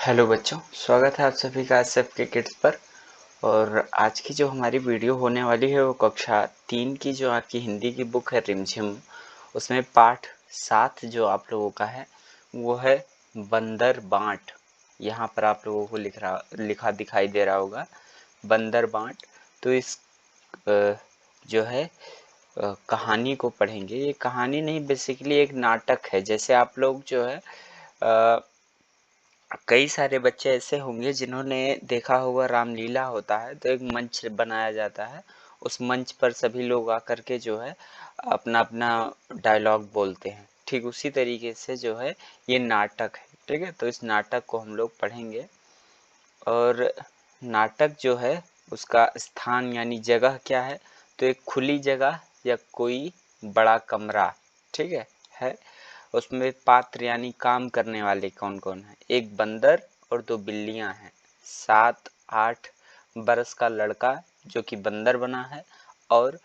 Hello बच्चों, स्वागत है आप सभी का एसएफ के किड्स पर। और आज की जो हमारी वीडियो होने वाली है वो कक्षा 3 की जो आपकी हिंदी की बुक है रिमझिम, उसमें पाठ 7 जो आप लोगों का है वो है बंदर बांट। यहाँ पर आप लोगों को लिखा दिखाई दे रहा होगा बंदर बांट। तो इस जो है कहानी को पढ़ेंगे। ये कहानी नहीं, बेसिकली एक नाटक है। जैसे आप लोग जो है कई सारे बच्चे ऐसे होंगे जिन्होंने देखा होगा रामलीला होता है तो एक मंच बनाया जाता है, उस मंच पर सभी लोग आकर के जो है अपना अपना डायलॉग बोलते हैं। ठीक उसी तरीके से जो है ये नाटक है। ठीक है, तो इस नाटक को हम लोग पढ़ेंगे। और नाटक जो है उसका स्थान यानी जगह क्या है, तो एक खुली जगह या कोई बड़ा कमरा। ठीक है। उसमें पात्र यानी काम करने वाले कौन कौन है? एक बंदर और 2 बिल्लियां हैं। 7-8 बरस का लड़का जो कि बंदर बना है और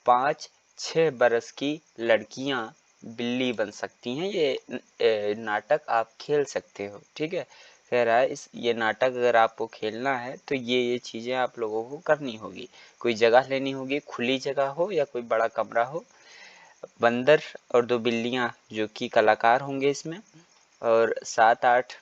5-6 बरस की लड़कियां बिल्ली बन सकती हैं। ये नाटक आप खेल सकते हो। ठीक है, कह रहा है ये नाटक अगर आपको खेलना है तो ये चीज़ें आप लोगों को करनी होगी। कोई जगह लेनी होगी, खुली जगह हो या कोई बड़ा कमरा हो। बंदर और 2 बिल्लियां जो कि कलाकार होंगे इसमें, और 7-8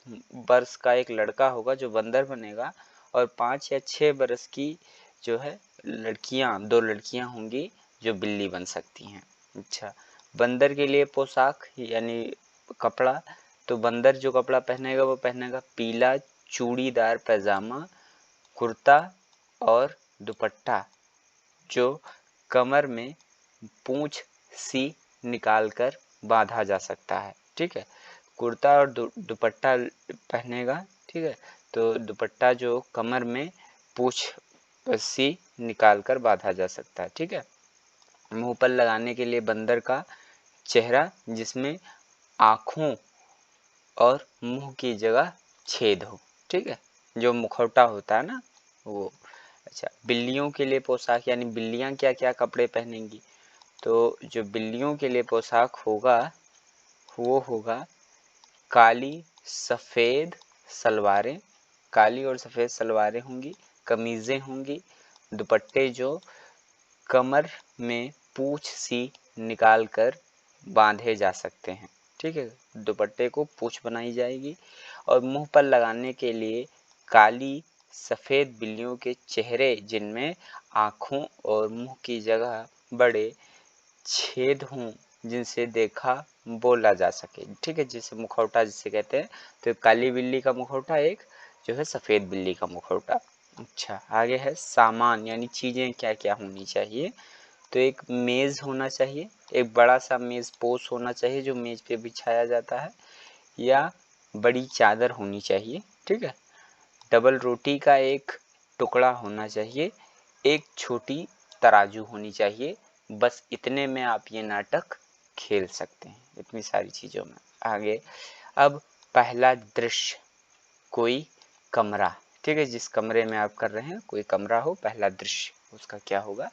वर्ष का एक लड़का होगा जो बंदर बनेगा, और 5 या 6 बरस की जो है दो लड़कियां होंगी जो बिल्ली बन सकती हैं। अच्छा, बंदर के लिए पोशाक यानी कपड़ा, तो बंदर जो कपड़ा पहनेगा वो पहनेगा पीला चूड़ीदार पैजामा, कुर्ता और दुपट्टा जो कमर में पूंछ सी निकाल कर बांधा जा सकता है। ठीक है, कुर्ता और दुपट्टा पहनेगा। ठीक है, तो दुपट्टा जो कमर में पूंछ सी निकाल कर बांधा जा सकता है। ठीक है, मुंह पर लगाने के लिए बंदर का चेहरा जिसमें आँखों और मुंह की जगह छेद हो। ठीक है, जो मुखौटा होता है ना वो। अच्छा, बिल्लियों के लिए पोशाक यानी बिल्लियां क्या क्या कपड़े पहनेंगी, तो जो बिल्लियों के लिए पोशाक होगा वो होगा काली सफ़ेद सलवारें, काली और सफ़ेद सलवारें होंगी, कमीज़ें होंगी, दुपट्टे जो कमर में पूँछ सी निकाल कर बांधे जा सकते हैं। ठीक है, दुपट्टे को पूँछ बनाई जाएगी। और मुंह पर लगाने के लिए काली सफ़ेद बिल्लियों के चेहरे जिनमें आँखों और मुंह की जगह बड़े छेद हों जिनसे देखा बोला जा सके। ठीक है, जैसे मुखौटा जिसे कहते हैं, तो काली बिल्ली का मुखौटा, एक जो है सफ़ेद बिल्ली का मुखौटा। अच्छा, आगे है सामान यानी चीज़ें क्या क्या होनी चाहिए, तो एक मेज़ होना चाहिए, एक बड़ा सा मेज़ पोश होना चाहिए जो मेज़ पे बिछाया जाता है, या बड़ी चादर होनी चाहिए। ठीक है, डबल रोटी का एक टुकड़ा होना चाहिए, एक छोटी तराजू होनी चाहिए। बस इतने में आप ये नाटक खेल सकते हैं, इतनी सारी चीज़ों में। आगे अब पहला दृश्य, कोई कमरा। ठीक है, जिस कमरे में आप कर रहे हैं कोई कमरा हो, पहला दृश्य उसका क्या होगा?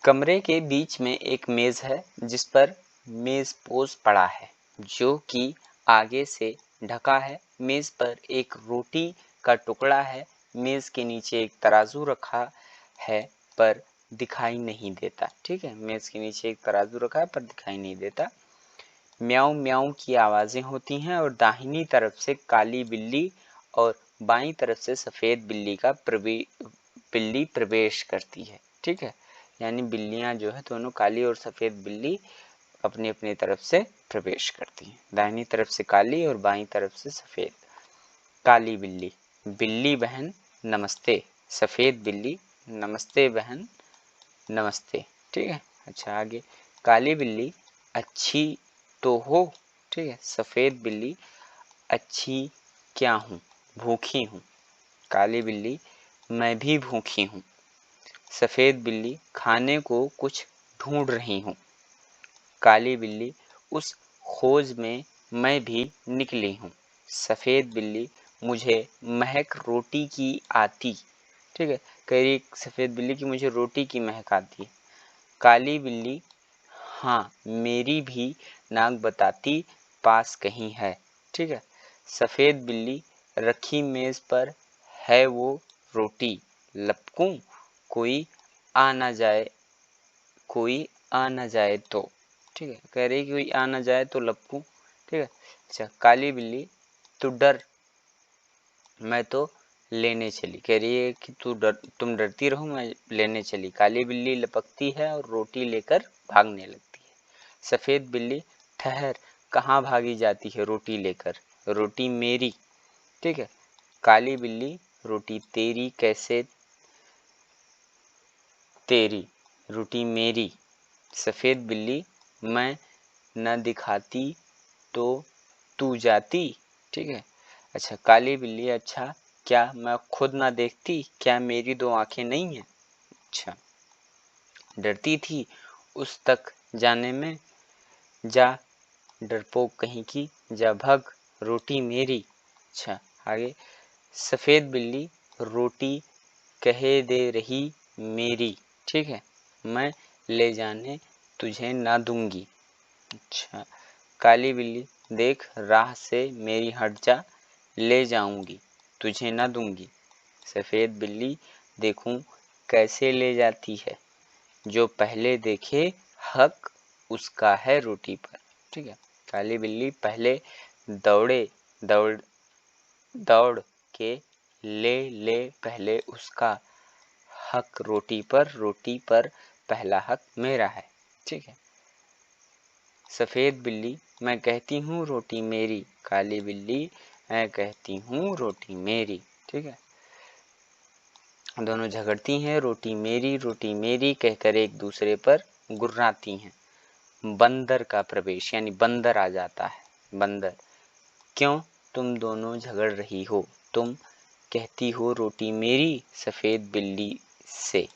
कमरे के बीच में एक मेज़ है जिस पर मेज़ पोश पड़ा है जो कि आगे से ढका है। मेज़ पर एक रोटी का टुकड़ा है। मेज़ के नीचे एक तराजू रखा है पर दिखाई नहीं देता। ठीक है, मेज़ के नीचे एक तराजू रखा है पर दिखाई नहीं देता। म्याऊं म्याऊं की आवाज़ें होती हैं और दाहिनी तरफ से काली बिल्ली और बाईं तरफ से सफ़ेद बिल्ली प्रवेश करती है। ठीक है, यानी बिल्लियां जो है दोनों काली और सफ़ेद बिल्ली अपनी अपनी तरफ से प्रवेश करती हैं। दाहिनी तरफ से काली और बाईं तरफ से सफ़ेद। काली बिल्ली, बिल्ली बहन नमस्ते। सफ़ेद बिल्ली, नमस्ते बहन नमस्ते। ठीक है, अच्छा आगे, काली बिल्ली, अच्छी तो हो। ठीक है, सफ़ेद बिल्ली, अच्छी क्या हूँ, भूखी हूँ। काली बिल्ली, मैं भी भूखी हूँ। सफ़ेद बिल्ली, खाने को कुछ ढूंढ रही हूँ। काली बिल्ली, उस खोज में मैं भी निकली हूँ। सफ़ेद बिल्ली, मुझे महक रोटी की आती। ठीक है, कह रही सफ़ेद बिल्ली की मुझे रोटी की महक आती है। काली बिल्ली, हाँ मेरी भी नाक बताती पास कहीं है। ठीक है, सफेद बिल्ली रखी मेज पर है वो रोटी, लपकूं कोई आ ना जाए, कोई आ ना जाए तो। ठीक है, कह रही कोई आ ना जाए तो लपकूं। ठीक है। अच्छा, काली बिल्ली तू डर मैं तो लेने चली, कह रही है कि तुम डरती रहो मैं लेने चली। काली बिल्ली लपकती है और रोटी लेकर भागने लगती है। सफेद बिल्ली ठहर कहाँ भागी जाती है रोटी लेकर, रोटी मेरी। ठीक है। काली बिल्ली रोटी तेरी कैसे तेरी, रोटी मेरी। सफेद बिल्ली मैं न दिखाती तो तू जाती। ठीक है। अच्छा, काली बिल्ली अच्छा क्या मैं खुद ना देखती, क्या मेरी दो आंखें नहीं हैं। अच्छा, डरती थी उस तक जाने में, जा डरपोक कहीं की जा भग, रोटी मेरी। अच्छा, आगे। सफेद बिल्ली रोटी कहे दे रही मेरी। ठीक है, मैं ले जाने तुझे ना दूंगी। अच्छा, काली बिल्ली देख राह से मेरी हट जा, ले जाऊंगी तुझे ना दूंगी। सफेद बिल्ली देखूं कैसे ले जाती है, जो पहले देखे हक उसका है रोटी पर। ठीक है। काली बिल्ली पहले दौड़े दौड़ दौड़ के ले पहले उसका हक रोटी पर पहला हक मेरा है। ठीक है। सफेद बिल्ली मैं कहती हूँ रोटी मेरी, काली बिल्ली मैं कहती हूँ रोटी मेरी। ठीक है। दोनों झगड़ती हैं, रोटी मेरी कहकर एक दूसरे पर गुर्राती हैं। बंदर का प्रवेश, यानी बंदर आ जाता है। बंदर, क्यों तुम दोनों झगड़ रही हो, तुम कहती हो रोटी मेरी सफेद बिल्ली से,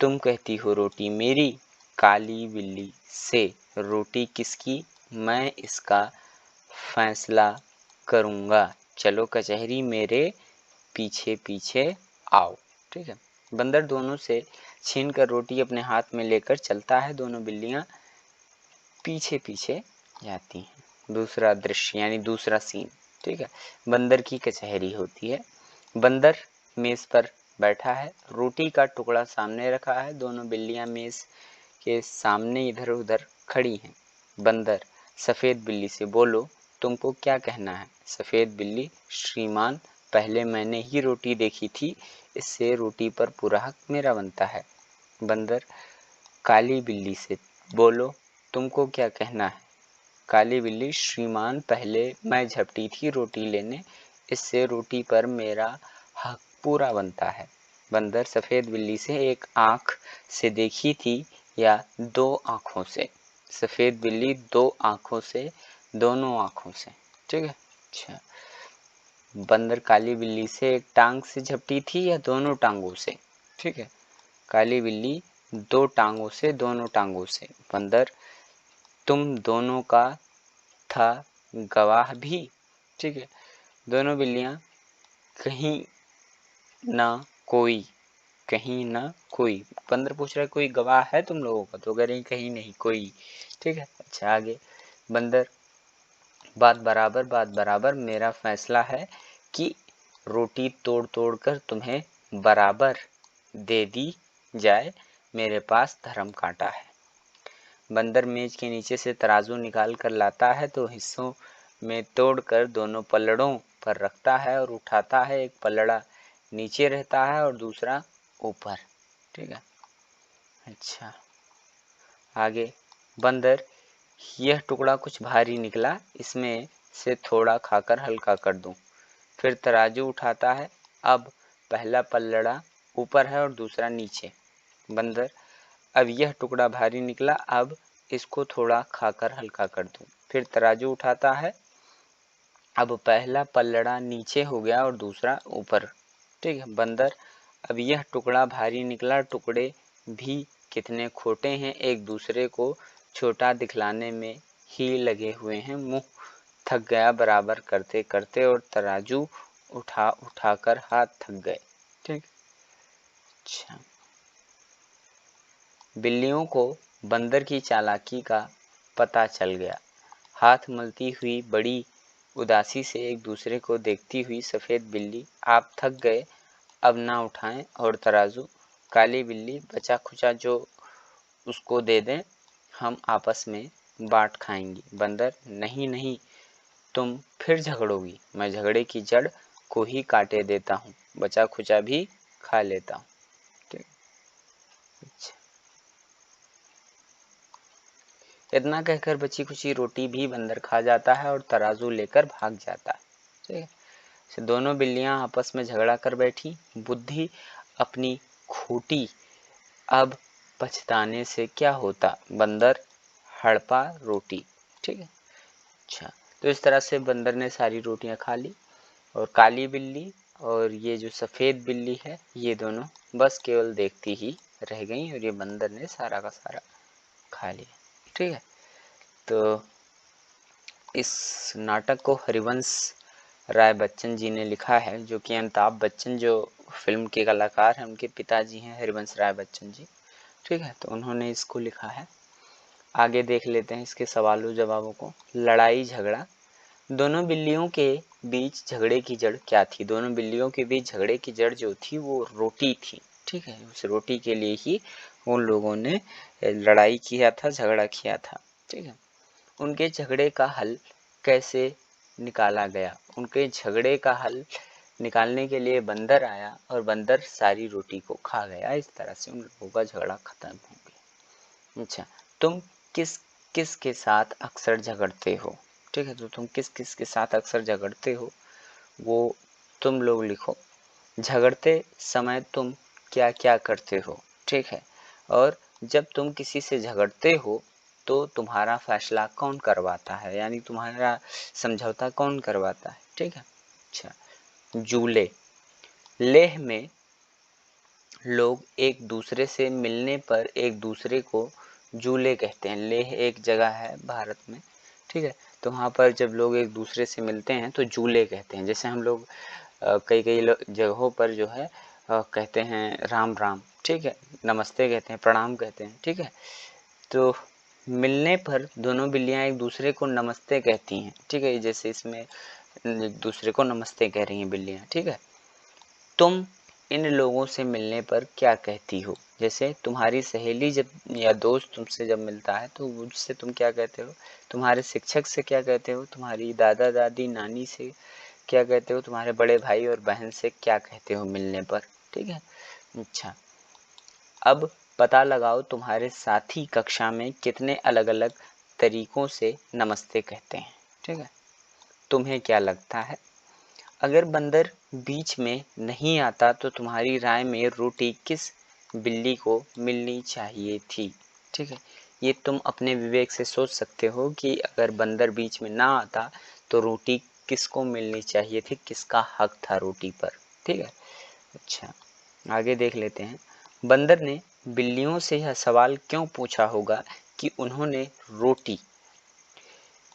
तुम कहती हो रोटी मेरी काली बिल्ली से, रोटी किसकी मैं इसका फैसला करूँगा, चलो कचहरी मेरे पीछे पीछे आओ। ठीक है। बंदर दोनों से छीन कर रोटी अपने हाथ में लेकर चलता है, दोनों बिल्लियाँ पीछे पीछे जाती हैं। दूसरा दृश्य यानी दूसरा सीन। ठीक है। बंदर की कचहरी होती है। बंदर मेज पर बैठा है, रोटी का टुकड़ा सामने रखा है, दोनों बिल्लियां मेज के सामने इधर उधर खड़ी हैं। बंदर सफेद बिल्ली से बोलो तुमको क्या कहना है। सफेद बिल्ली श्रीमान पहले मैंने ही रोटी देखी थी, इससे रोटी पर पूरा हक मेरा बनता है। बंदर काली बिल्ली से बोलो तुमको क्या कहना है। काली बिल्ली श्रीमान पहले मैं झपटी थी रोटी लेने, इससे रोटी पर मेरा हक पूरा बनता है। बंदर सफेद बिल्ली से एक आंख से देखी थी या दो आंखों से। सफेद बिल्ली दो आंखों से, दोनों आंखों से। ठीक है। अच्छा, बंदर काली बिल्ली से एक टांग से झपटी थी या दोनों टांगों से। ठीक है। काली बिल्ली दो टांगों से, दोनों टांगों से। बंदर तुम दोनों का था गवाह भी। ठीक है। दोनों बिल्लियां कहीं ना कोई, कहीं ना कोई। बंदर पूछ रहा है कोई गवाह है तुम लोगों का, तो कह रही कहीं नहीं कोई। ठीक है। अच्छा, आगे। बंदर बात बराबर मेरा फैसला है कि रोटी तोड़ तोड़ कर तुम्हें बराबर दे दी जाए, मेरे पास धर्म कांटा है। बंदर मेज के नीचे से तराजू निकाल कर लाता है, तो हिस्सों में तोड़कर दोनों पल्लड़ों पर रखता है और उठाता है। एक पल्लड़ा नीचे रहता है और दूसरा ऊपर। ठीक है। अच्छा, आगे। बंदर यह टुकड़ा कुछ भारी निकला, इसमें से थोड़ा खाकर हल्का कर दूं। फिर तराजू उठाता है, अब पहला पल्लड़ा ऊपर है और दूसरा नीचे। बंदर अब यह टुकड़ा भारी निकला, अब इसको थोड़ा खाकर हल्का कर दूं। फिर तराजू उठाता है, अब पहला पल्लड़ा नीचे हो गया और दूसरा ऊपर। ठीक है। बंदर अब यह टुकड़ा भारी निकला, टुकड़े भी कितने खोटे हैं, एक दूसरे को छोटा दिखलाने में ही लगे हुए हैं। मुंह थक गया बराबर करते करते और तराजू उठा उठाकर हाथ थक गए। ठीक। अच्छा, बिल्लियों को बंदर की चालाकी का पता चल गया। हाथ मलती हुई बड़ी उदासी से एक दूसरे को देखती हुई सफ़ेद बिल्ली, आप थक गए अब ना उठाएं और तराजू। काली बिल्ली, बचा खुचा जो उसको दे दें, हम आपस में बाँट खाएंगी। बंदर, नहीं नहीं, तुम फिर झगड़ोगी, मैं झगड़े की जड़ को ही काटे देता हूँ, बचा खुचा भी खा लेता हूँ। ठीक। अच्छा, इतना कहकर बची खुची रोटी भी बंदर खा जाता है और तराजू लेकर भाग जाता है। ठीक है। तो दोनों बिल्लियां आपस में झगड़ा कर बैठी। बुद्धि अपनी खोटी, अब पछताने से क्या होता, बंदर हड़पा रोटी। ठीक है। अच्छा, तो इस तरह से बंदर ने सारी रोटियां खा ली और काली बिल्ली और ये जो सफ़ेद बिल्ली है, ये दोनों बस केवल देखती ही रह गई और ये बंदर ने सारा का सारा खा लिया। ठीक है। तो इस नाटक को हरिवंश राय बच्चन जी ने लिखा है, जो कि अमिताभ बच्चन जो फिल्म के कलाकार हैं उनके पिताजी हैं, हरिवंश राय बच्चन जी। ठीक है। तो उन्होंने इसको लिखा है। आगे देख लेते हैं इसके सवालों जवाबों को। लड़ाई झगड़ा। दोनों बिल्लियों के बीच झगड़े की जड़ क्या थी? दोनों बिल्लियों के बीच झगड़े की जड़ जो थी वो रोटी थी। ठीक है। उस रोटी के लिए ही उन लोगों ने लड़ाई किया था, झगड़ा किया था। ठीक है। उनके झगड़े का हल कैसे निकाला गया? उनके झगड़े का हल निकालने के लिए बंदर आया और बंदर सारी रोटी को खा गया। इस तरह से उन लोगों का झगड़ा खत्म हो गया। अच्छा, तुम किस किस के साथ अक्सर झगड़ते हो? ठीक है। तो तुम किस किस के साथ अक्सर झगड़ते हो, वो तुम लोग लिखो। झगड़ते समय तुम क्या क्या करते हो? ठीक है। और जब तुम किसी से झगड़ते हो तो तुम्हारा फैसला कौन करवाता है, यानी तुम्हारा समझौता कौन करवाता है? ठीक है। अच्छा, जूले। लेह में लोग एक दूसरे से मिलने पर एक दूसरे को जूले कहते हैं। लेह एक जगह है भारत में। ठीक है। तो वहाँ पर जब लोग एक दूसरे से मिलते हैं तो जूले कहते हैं। जैसे हम लोग कई कई जगहों पर जो है कहते हैं राम राम। ठीक है। नमस्ते कहते हैं, प्रणाम कहते हैं। ठीक है। तो मिलने पर दोनों बिल्लियां एक दूसरे को नमस्ते कहती हैं। ठीक है। जैसे इसमें एक दूसरे को नमस्ते कह रही हैं बिल्लियां। ठीक है। तुम इन लोगों से मिलने पर क्या कहती हो? जैसे तुम्हारी सहेली जब या दोस्त तुमसे जब मिलता है तो उससे तुम क्या कहते हो? तुम्हारे शिक्षक से क्या कहते हो? तुम्हारी दादा दादी नानी से क्या कहते हो? तुम्हारे बड़े भाई और बहन से क्या कहते हो मिलने पर? ठीक है। अच्छा, अब पता लगाओ तुम्हारे साथी कक्षा में कितने अलग अलग तरीकों से नमस्ते कहते हैं। ठीक है। तुम्हें क्या लगता है? अगर बंदर बीच में नहीं आता तो तुम्हारी राय में रोटी किस बिल्ली को मिलनी चाहिए थी? ठीक है। ये तुम अपने विवेक से सोच सकते हो कि अगर बंदर बीच में ना आता तो रोटी किसको मिलनी चाहिए थी, किसका हक था रोटी पर। ठीक है। अच्छा, आगे देख लेते हैं। बंदर ने बिल्लियों से यह सवाल क्यों पूछा होगा कि उन्होंने रोटी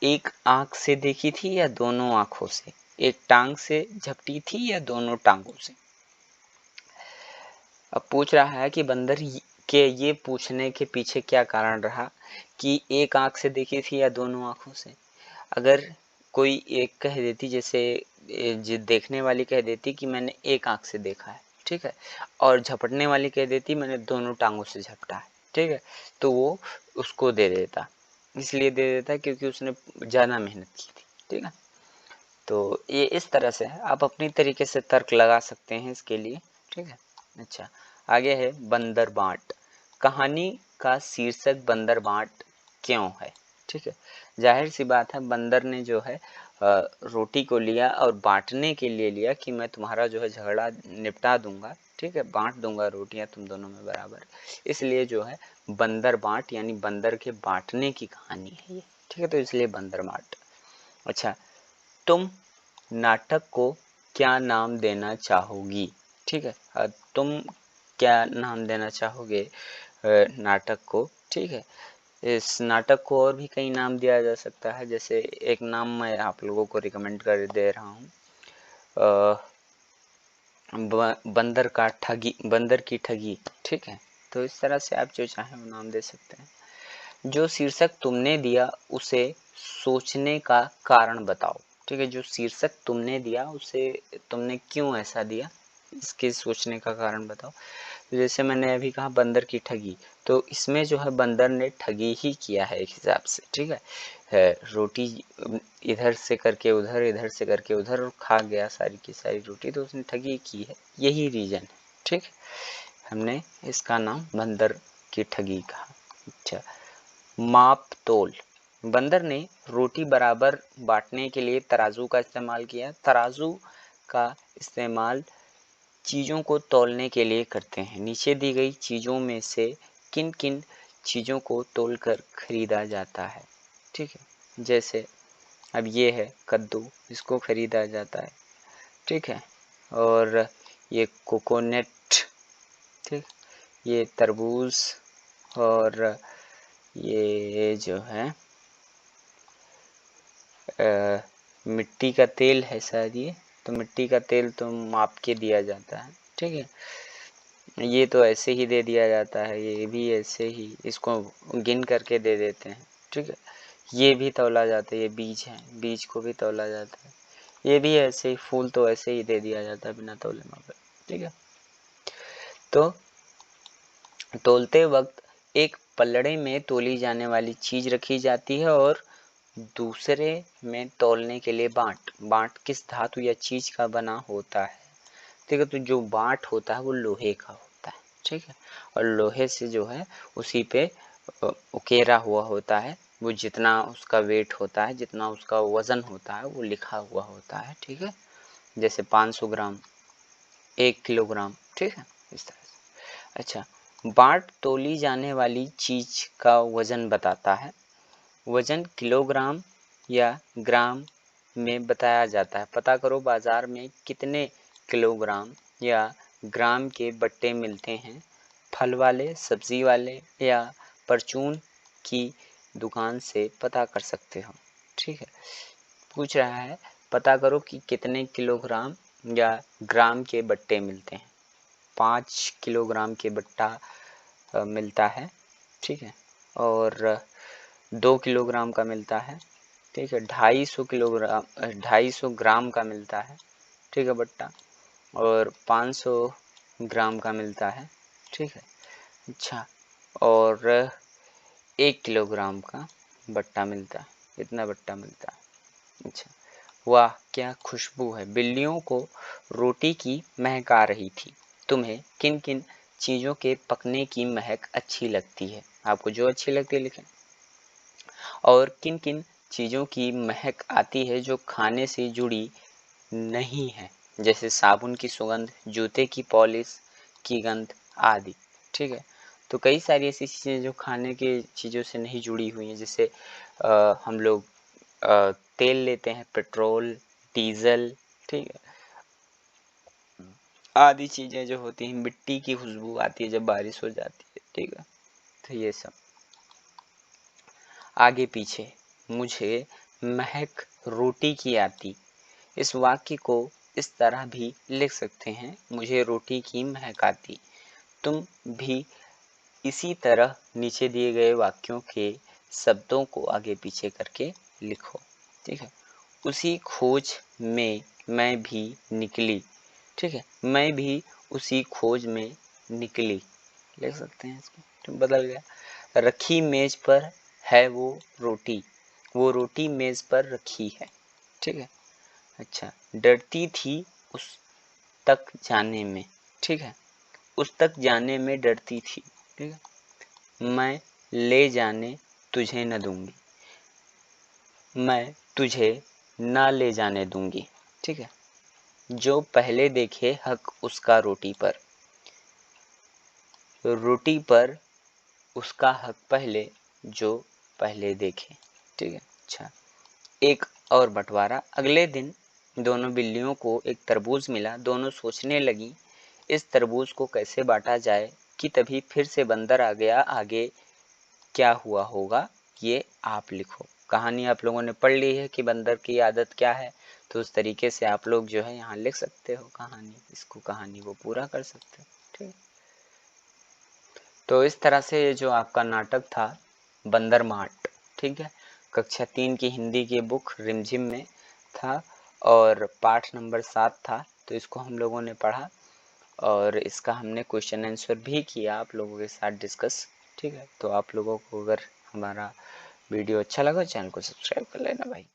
एक आंख से देखी थी या दोनों आंखों से? एक टांग से झपटी थी या दोनों टांगों से? अब पूछ रहा है कि बंदर के ये पूछने के पीछे क्या कारण रहा कि एक आंख से देखी थी या दोनों आंखों से। अगर कोई एक कह देती, जैसे देखने वाली कह देती कि मैंने एक आंख से देखा है। ठीक है। और झपटने वाली कह देती मैंने दोनों टांगों से झपटा है। ठीक है। तो वो उसको दे देता, इसलिए दे देता क्योंकि उसने ज़्यादा मेहनत की थी। ठीक है। तो ये इस तरह से है, आप अपनी तरीके से तर्क लगा सकते हैं इसके लिए। ठीक है। अच्छा, आगे है बंदर बाँट। कहानी का शीर्षक बंदर बाँट क्यों है? ठीक है। जाहिर सी बात है, बंदर ने जो है रोटी को लिया और बांटने के लिए लिया कि मैं तुम्हारा जो है झगड़ा निपटा दूंगा। ठीक है। बांट दूंगा रोटियां तुम दोनों में बराबर। इसलिए जो है बंदर बाँट यानी बंदर के बांटने की कहानी है ये। ठीक है। तो इसलिए बंदर बाँट। अच्छा, तुम नाटक को क्या नाम देना चाहोगी? ठीक है। तुम क्या नाम देना चाहोगे नाटक को? ठीक है। इस नाटक को और भी कई नाम दिया जा सकता है। जैसे एक नाम मैं आप लोगों को रिकमेंड कर दे रहा हूँ, बंदर का ठगी, बंदर की ठगी। ठीक है। तो इस तरह से आप जो चाहें वो नाम दे सकते हैं। जो शीर्षक तुमने दिया उसे सोचने का कारण बताओ। ठीक है, जो शीर्षक तुमने दिया उसे तुमने क्यों ऐसा दिया, इसके सोचने का कारण बताओ। जैसे मैंने अभी कहा बंदर की ठगी, तो इसमें जो है बंदर ने ठगी ही किया है एक हिसाब से, ठीक है, रोटी इधर से करके उधर, इधर से करके उधर, और खा गया सारी की सारी रोटी, तो उसने ठगी की है, यही रीजन है। ठीक, हमने इसका नाम बंदर की ठगी कहा। अच्छा, माप तोल, बंदर ने रोटी बराबर बांटने के लिए तराजू का इस्तेमाल किया। तराजू का इस्तेमाल चीज़ों को तौलने के लिए करते हैं। नीचे दी गई चीज़ों में से किन किन चीज़ों को तौलकर खरीदा जाता है। ठीक है, जैसे अब ये है कद्दू, इसको खरीदा जाता है। ठीक है, और ये कोकोनट, ठीक, ये तरबूज, और ये जो है मिट्टी का तेल है शायद ये, तो मिट्टी का तेल तो माप के दिया जाता है। ठीक है, ये तो ऐसे ही दे दिया जाता है, ये भी ऐसे ही, इसको गिन करके दे देते हैं। ठीक है, ये भी तौला जाता है, ये बीज है, बीज को भी तौला जाता है। ये भी ऐसे ही, फूल तो ऐसे ही दे दिया जाता है बिना तौले मापे। ठीक है, तो तौलते वक्त एक पलड़े में तौली जाने वाली चीज रखी जाती है और दूसरे में तौलने के लिए बांट किस धातु या चीज का बना होता है। ठीक है, तो जो बांट होता है वो लोहे का होता है। ठीक है, और लोहे से जो है उसी पे उकेरा हुआ होता है, वो जितना उसका वेट होता है, जितना उसका वजन होता है, वो लिखा हुआ होता है। ठीक है, जैसे 500 ग्राम, 1 किलोग्राम। ठीक है, इस तरह से। अच्छा, बांट तौली जाने वाली चीज का वजन बताता है। वजन किलोग्राम या ग्राम में बताया जाता है। पता करो बाजार में कितने किलोग्राम या ग्राम के बट्टे मिलते हैं। फल वाले, सब्जी वाले या परचून की दुकान से पता कर सकते हो। ठीक है, पूछ रहा है पता करो कि कितने किलोग्राम या ग्राम के बट्टे मिलते हैं। 5 किलोग्राम के बट्टा मिलता है। ठीक है, और 2 किलोग्राम का मिलता है। ठीक है, 250 ग्राम का मिलता है। ठीक है, बट्टा, और 500 ग्राम का मिलता है। ठीक है, अच्छा, और 1 किलोग्राम का बट्टा मिलता है, इतना बट्टा मिलता है। अच्छा, वाह क्या खुशबू है, बिल्लियों को रोटी की महक आ रही थी। तुम्हें किन किन चीज़ों के पकने की महक अच्छी लगती है, आपको जो अच्छी लगती है लिखें। और किन किन चीज़ों की महक आती है जो खाने से जुड़ी नहीं है, जैसे साबुन की सुगंध, जूते की पॉलिश की गंध आदि। ठीक है, तो कई सारी ऐसी चीज़ें जो खाने की चीज़ों से नहीं जुड़ी हुई हैं, जैसे हम लोग तेल लेते हैं, पेट्रोल, डीजल। ठीक है, आदि चीज़ें जो होती हैं, मिट्टी की खुशबू आती है जब बारिश हो जाती है। ठीक है, तो ये सब आगे पीछे। मुझे महक रोटी की आती, इस वाक्य को इस तरह भी लिख सकते हैं, मुझे रोटी की महक आती। तुम भी इसी तरह नीचे दिए गए वाक्यों के शब्दों को आगे पीछे करके लिखो। ठीक है, उसी खोज में मैं भी निकली। ठीक है, मैं भी उसी खोज में निकली, लिख सकते हैं इसको, तो बदल गया। रखी मेज पर है वो रोटी मेज पर रखी है। ठीक है, अच्छा, डरती थी उस तक जाने में। ठीक है, उस तक जाने में डरती थी। ठीक है, मैं ले जाने तुझे न दूंगी, मैं तुझे ना ले जाने दूंगी। ठीक है, जो पहले देखे हक उसका रोटी पर उसका हक पहले, जो पहले देखे। ठीक है, अच्छा, एक और बंटवारा। अगले दिन दोनों बिल्लियों को एक तरबूज मिला। दोनों सोचने लगी इस तरबूज को कैसे बांटा जाए कि तभी फिर से बंदर आ गया। आगे क्या हुआ होगा ये आप लिखो। कहानी आप लोगों ने पढ़ ली है कि बंदर की आदत क्या है, तो उस तरीके से आप लोग जो है यहाँ लिख सकते हो कहानी, इसको कहानी को पूरा कर सकते हो। ठीक, तो इस तरह से जो आपका नाटक था बंदर मार्ट, ठीक है, कक्षा 3 की हिंदी की बुक रिमझिम में था और पाठ नंबर 7 था, तो इसको हम लोगों ने पढ़ा और इसका हमने क्वेश्चन आंसर भी किया आप लोगों के साथ डिस्कस। ठीक है, तो आप लोगों को अगर हमारा वीडियो अच्छा लगा चैनल को सब्सक्राइब कर लेना भाई।